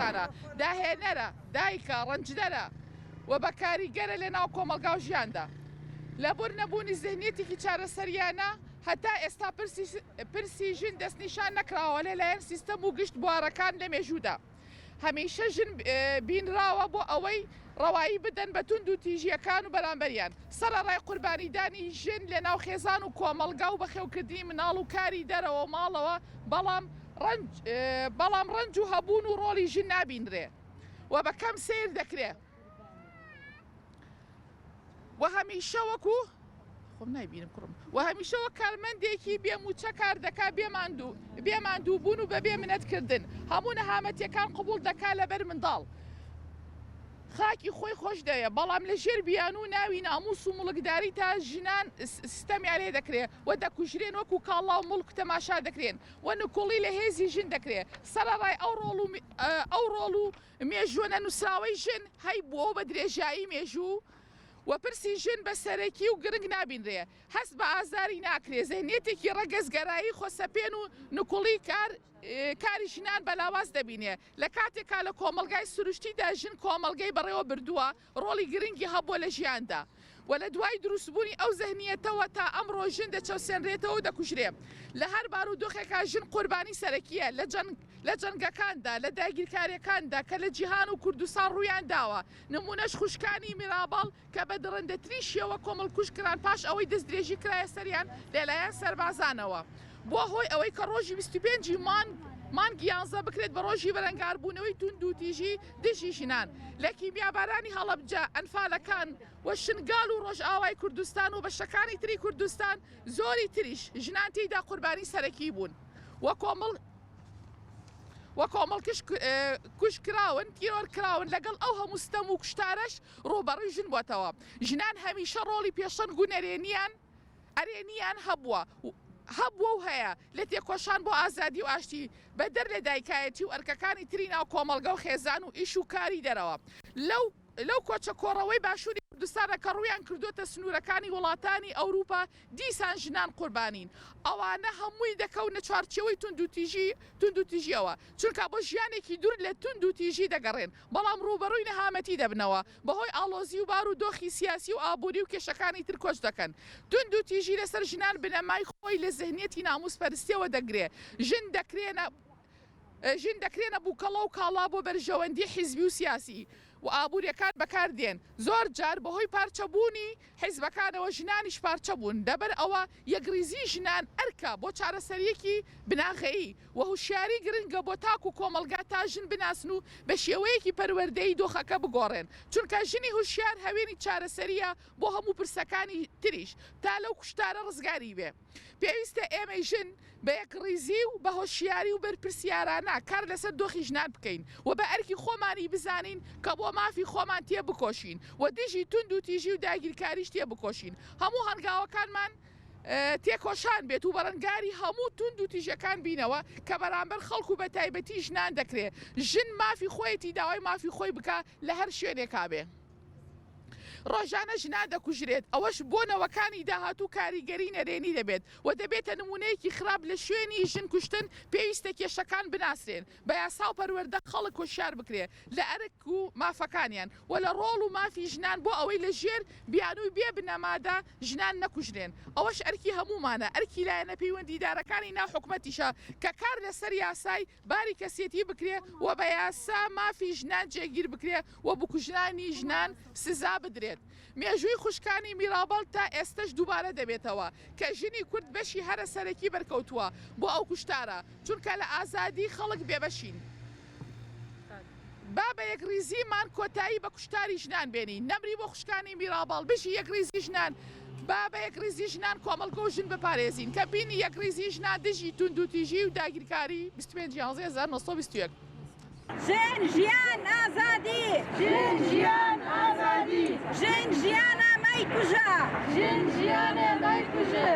خۆشانە داهێنەرە دایکە ڕەنجدەرە و بە کاریگەرە لە ناو کۆمەلگا و ژیاندا لە بۆر نەبوونی زەهنیەتێکی چارەسەریانە هەتا ئێستا پرسی ژن دەستنیشان نەکراوە لەلایەن سیستەم و گشت بوارەکان لە مێژوودا هەمیشە ژن بینراوە بۆ ئەوەی ڕەوایی بدەن بە تونند و تیژیەکان و بەرامبەریان سەرەڕای قوربانیدانی ژن لە ناو خێزان و کۆمەلگا و بەخێوکردنی مناڵ و کاری دەرەوە ماڵەوە بەڵام ڕەنج و هەبوون و ڕۆڵی ژن نابینرێ و بەکەم سیر دەکرێ و هەمیشە وەکو خۆم نایبینم کوڕم و هەمیشەوە کارمەندێکی بێموچە کار دەکا بێماندووبوون و بەبێ منەتکردن هەموو نەهامەتیەکان قبول دەکا لەبەر منداڵ خاکی خۆی خۆش دەیە بەڵام لە ژێر بیان و ناوی ناموس و مڵکداری تا ژنان سیستەمیان لێ دەکرێت و دەکوژرێن وەکو کاڵا و مڵک تەماشا دەکرێن و نکۆڵی لە هێزی ژن دەکرێت سەرەڕای ئەو ڕۆڵ و مێژووە نەنووسراوەی ژن هەی بۆ بە درێژایی مێژوو و پرسی ژن بە سەرەکی و گرنگ نابینرێ هەست بە ئازاری ناکرێ زەهنیەتێکی ڕەگەزگەرایی خۆسەپێن و نکوڵی کاری ژنان بەلاواز دەبینێ لە کاتێکا لە کۆمەلگای سروشتیدا ژن کۆمەلگەی بەڕێوە بردووە ڕۆڵی گرنگی هەبووە لە ژیاندا و لە دوای دروستبوونی ئەو زەهنیەتەوە تا ئەمڕۆ ژن دەچەوسێنرێتەوە و دەکوژرێ لە هەر بارودۆخێکا ژن قوربانی سەرەکیە لە جەنگەکاندا لە داگیرکاریەکاندا کە لە جیهان و کوردستان ڕوویان داوە نمونەش خوشکانی میرابڵ کە بە درەندەترین شێوە کۆمەڵکوژ کران پاش ئەوەی دەستدرێژی کرایە سەریان لەلایەن سەربازانەوە بۆ هۆی ئەوەی کە ڕۆژی 25 مانگی 11 بکرێت بە ڕۆژی بەرەنگاربوونەوەی تونند و تیژی دژی ژنان لە کیمیابارانی هەڵەبجە ئەنفالەکان و شنگال و ڕۆژئاوای کوردستان و بەشەکانی تری کوردستان زۆری تریش ژنان تێیدا قوربانی سەرەکی بوون وە کۆمەڵ کوشکراون تیرۆرکراون لەگەڵ ئەو هەموو ستەم و کوشتارەش ڕۆبەڕووی ژن بووەتەوە ژنان هەمیشە ڕۆڵی پێشەنگ و ئەرێنیان هەبووە و هەیە لە تێکۆشان بۆ ئازادی و ئاشتی بەدەر لە دایکایەتی و ئەرکەکانی تری ناو کۆمەلگا و خێزان و ئیش و کاری دەرەوە لەو کۆچە کۆڕەوەی باشووری کوردستانە کە ڕوویان کردوتە سنوورەکانی وڵاتانی ئەوروپا دیسان ژنان قوربانین ئەوانە هەمووی دەکەونە چوارچێوەی تونند و تیژیەوە چونکە بۆ ژیانێکی دوور لە تونند و تیژی دەگەڕێن بەڵام ڕوبەڕووی نەهامەتی دەبنەوە بەهۆی ئالۆزی و بار و دۆخی سیاسی و ئابووری و کێشەکانی تر کۆچ دەکەن تونند و تیژی لەسەر ژنان بنەمای خۆی لە زەهنیەتی ناموسپەرستیەوە دەگرێ ژن دەکرێنە بووکەڵە و کاڵا بۆ بەرژەوەندی حیزبی و سیاسی و ئابوووریەکان بەکاردێن زۆر جار بەهۆی پارچەبوونی حیزبەکانەوە ژنانیش پارچە بوون دەبەر ئەوە یەکریزی ژنان ئەرکە بۆ چارەسەریەکی بناغەیی و هوشیاری گرنگە بۆ تاکو کۆمەلگا تا ژن بناسن و بە شێوەیەکی پەروەردەی دۆخەکە بگۆڕێن چونکە ژنی هوشیار هەوێنی چارەسەریە بۆ هەموو پرسەکانی تریش تا لەو کوشتارە ڕزگاری بێ پێویستە ئێمە ژن بە یەکریزی و بە هۆشیاری و بەرپرسیارانە کار لەسەر دۆخی ژنان بکەین و بە ئەرکی خۆمانی بزانین کە بۆ مافی خۆمان تێ بکۆشین و دژی تونند و تیژی و داگیرکاریش تێ بکۆشین هەموو هەنگاوەکانمان تێکۆشان بێت و بەرەنگاری هەموو تونند و تیژەکان بینەوە کە بەرامبەر خەڵکو بە تایبەتی ژنان دەکرێت ژن مافی خۆیەتی داوای مافی خۆی بکە لە هەر شوێنێکا بێ ڕۆژانە ژنان دەکوژرێت ئەوەش بۆ نەوەکانی داهاتوو کاریگەری نەرێنی دەبێت و دەبێتە نمونەیەکی خراپ لە شوێنی ژن کوشتن پێویستە کێشەکان بناسرێن بە یاسا و پەروەردە خەڵک هۆشیار بکرێ لە ئەرک و مافەکانیان و لە ڕۆڵ و مافی ژنان بۆ ئەوەی لە ژێر بیانووی بێ بنەمادا ژنان نەکوژرێن ئەوەش ئەرکی هەمومانە ئەرکی لایەنە پەیوەندیدارەکانی ناو حکومەتیشە کە کار لەسەر یاسای باری کەسێتی بکرێ و بە یاسا مافی ژنان جێگیر بکرێ و بکوژرانی ژنان سزا بدرێت مێژووی خوشکانی میرابڵ تا ئێستش دووبارە دەبێتەوە کە ژنی کورد بەشی هەرە سەرەکی بەرکەوتووە بۆ ئەو کوشتارە چونکە لە ئازادی خەڵک بێبەشین با بە یەکریزیمان کۆتایی بە کوشتاری ژنان بێنین نەمری بۆ خوشکانی میرابڵ بژی یەکریزی ژنان با بە یەکریزی ژنان کۆمەڵگە و ژن بپارێزین کە بینی یەکریزی ژنان دژی تونند و تیژی و داگیرکاری 25/11/1921 ژن ژیان ئازادی ژن ژیان ئازادی ژن ژیانە مەیکوژە ژن ژیانە مەیکوژە